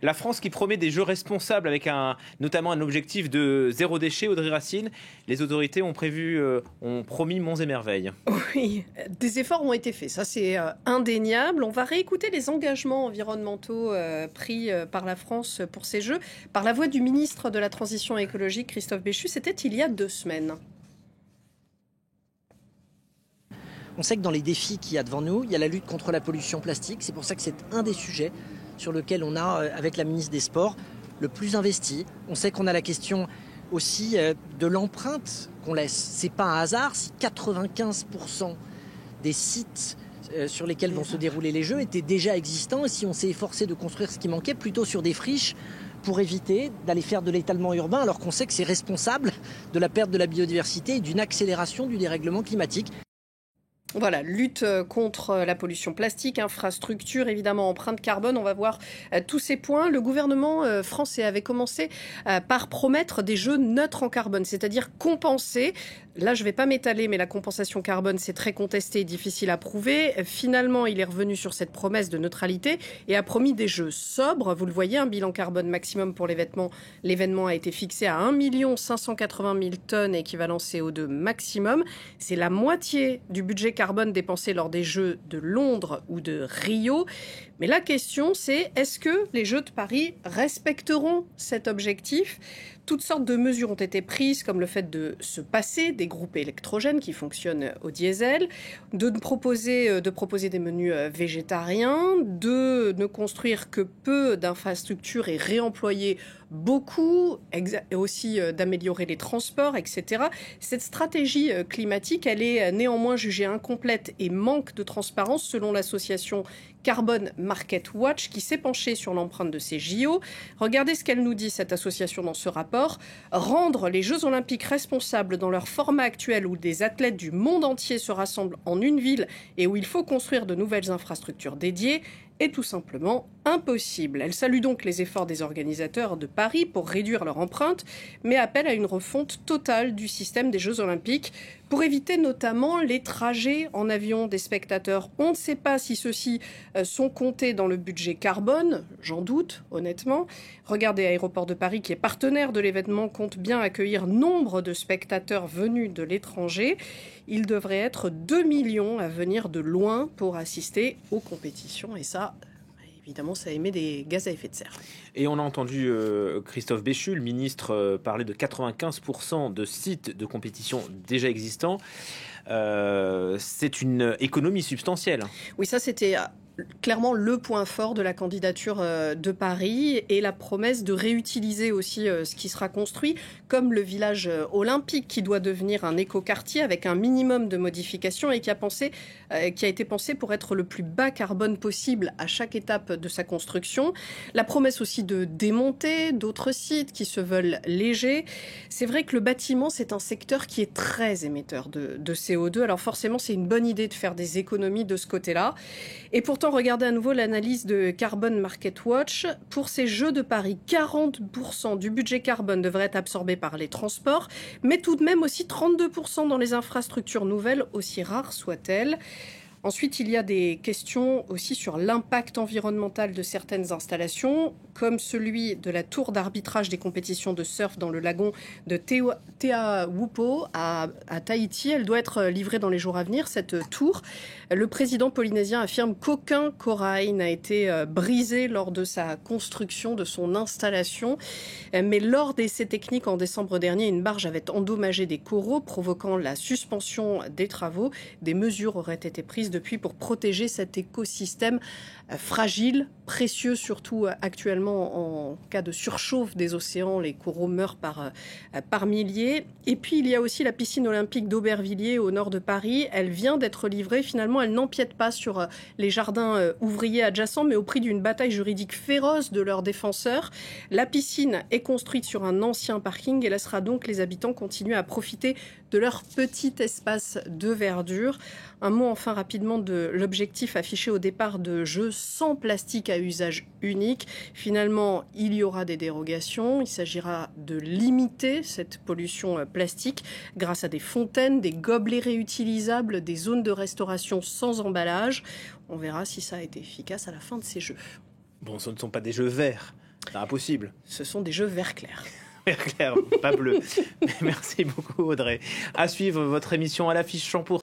La France qui promet des jeux responsables avec notamment un objectif de zéro déchet, Audrey Racine. Les autorités ont promis monts et merveilles. Oui, des efforts ont été faits, ça c'est indéniable. On va réécouter les engagements environnementaux pris par la France pour ces Jeux par la voix du ministre de la Transition écologique, Christophe Béchu. C'était il y a 2 semaines. On sait que dans les défis qu'il y a devant nous, il y a la lutte contre la pollution plastique. C'est pour ça que c'est un des sujets sur lequel on a, avec la ministre des Sports, le plus investi. On sait qu'on a la question aussi de l'empreinte qu'on laisse. C'est pas un hasard si 95% des sites sur lesquels vont se dérouler les Jeux étaient déjà existants et si on s'est efforcé de construire ce qui manquait plutôt sur des friches pour éviter d'aller faire de l'étalement urbain alors qu'on sait que c'est responsable de la perte de la biodiversité et d'une accélération du dérèglement climatique. Voilà, lutte contre la pollution plastique, infrastructure, évidemment empreinte carbone, on va voir tous ces points. Le gouvernement français avait commencé par promettre des jeux neutres en carbone, c'est-à-dire compenser. Là, je ne vais pas m'étaler, mais la compensation carbone, c'est très contesté et difficile à prouver. Finalement, il est revenu sur cette promesse de neutralité et a promis des jeux sobres. Vous le voyez, un bilan carbone maximum pour l'événement. L'événement a été fixé à 1 580 000 tonnes équivalent CO2 maximum. C'est la moitié du budget carbone dépensé lors des Jeux de Londres ou de Rio. Mais la question, c'est est-ce que les Jeux de Paris respecteront cet objectif ? Toutes sortes de mesures ont été prises, comme le fait de se passer des groupes électrogènes qui fonctionnent au diesel, de proposer des menus végétariens, de ne construire que peu d'infrastructures et réemployer beaucoup, et aussi d'améliorer les transports, etc. Cette stratégie climatique, elle est néanmoins jugée incomplète et manque de transparence selon l'association Carbon Market Watch qui s'est penchée sur l'empreinte de ces JO. Regardez ce qu'elle nous dit, cette association, dans ce rapport. Rendre les Jeux Olympiques responsables dans leur format actuel où des athlètes du monde entier se rassemblent en une ville et où il faut construire de nouvelles infrastructures dédiées est tout simplement impossible. Elle salue donc les efforts des organisateurs de Paris pour réduire leur empreinte, mais appelle à une refonte totale du système des Jeux Olympiques pour éviter notamment les trajets en avion des spectateurs. On ne sait pas si ceux-ci sont comptés dans le budget carbone, j'en doute honnêtement. Regardez, Aéroport de Paris, qui est partenaire de l'événement, compte bien accueillir nombre de spectateurs venus de l'étranger. Il devrait être 2 millions à venir de loin pour assister aux compétitions et ça, évidemment, ça émet des gaz à effet de serre. Et on a entendu Christophe Béchu, le ministre, parler de 95% de sites de compétition déjà existants. C'est une économie substantielle. Oui, ça c'était clairement le point fort de la candidature de Paris et la promesse de réutiliser aussi ce qui sera construit, comme le village olympique qui doit devenir un écoquartier avec un minimum de modifications et qui a été pensé pour être le plus bas carbone possible à chaque étape de sa construction. La promesse aussi de démonter d'autres sites qui se veulent légers. C'est vrai que le bâtiment, c'est un secteur qui est très émetteur de CO2. Alors forcément, c'est une bonne idée de faire des économies de ce côté-là. Et pourtant, regardez à nouveau l'analyse de Carbon Market Watch. Pour ces Jeux de Paris, 40% du budget carbone devrait être absorbé par les transports, mais tout de même aussi 32% dans les infrastructures nouvelles, aussi rares soient-elles. Ensuite, il y a des questions aussi sur l'impact environnemental de certaines installations, comme celui de la tour d'arbitrage des compétitions de surf dans le lagon de Teahupo'o à Tahiti. Elle doit être livrée dans les jours à venir, cette tour. Le président polynésien affirme qu'aucun corail n'a été brisé lors de sa construction, de son installation. Mais lors d'essais techniques en décembre dernier, une barge avait endommagé des coraux, provoquant la suspension des travaux. Des mesures auraient été prises depuis pour protéger cet écosystème fragile, précieux surtout actuellement en cas de surchauffe des océans. Les coraux meurent par milliers. Et puis il y a aussi la piscine olympique d'Aubervilliers au nord de Paris. Elle vient d'être livrée. Finalement, elle n'empiète pas sur les jardins ouvriers adjacents, mais au prix d'une bataille juridique féroce de leurs défenseurs. La piscine est construite sur un ancien parking et laissera donc les habitants continuer à profiter de leur petit espace de verdure. Un mot enfin rapidement de l'objectif affiché au départ de Jeux sans plastique à usage unique. Finalement, il y aura des dérogations. Il s'agira de limiter cette pollution plastique grâce à des fontaines, des gobelets réutilisables, des zones de restauration sans emballage. On verra si ça a été efficace à la fin de ces Jeux. Bon, ce ne sont pas des jeux verts. C'est impossible. Ce sont des jeux vert clair. Vert clair, pas bleu. Merci beaucoup Audrey. À suivre votre émission À l'affiche Champour.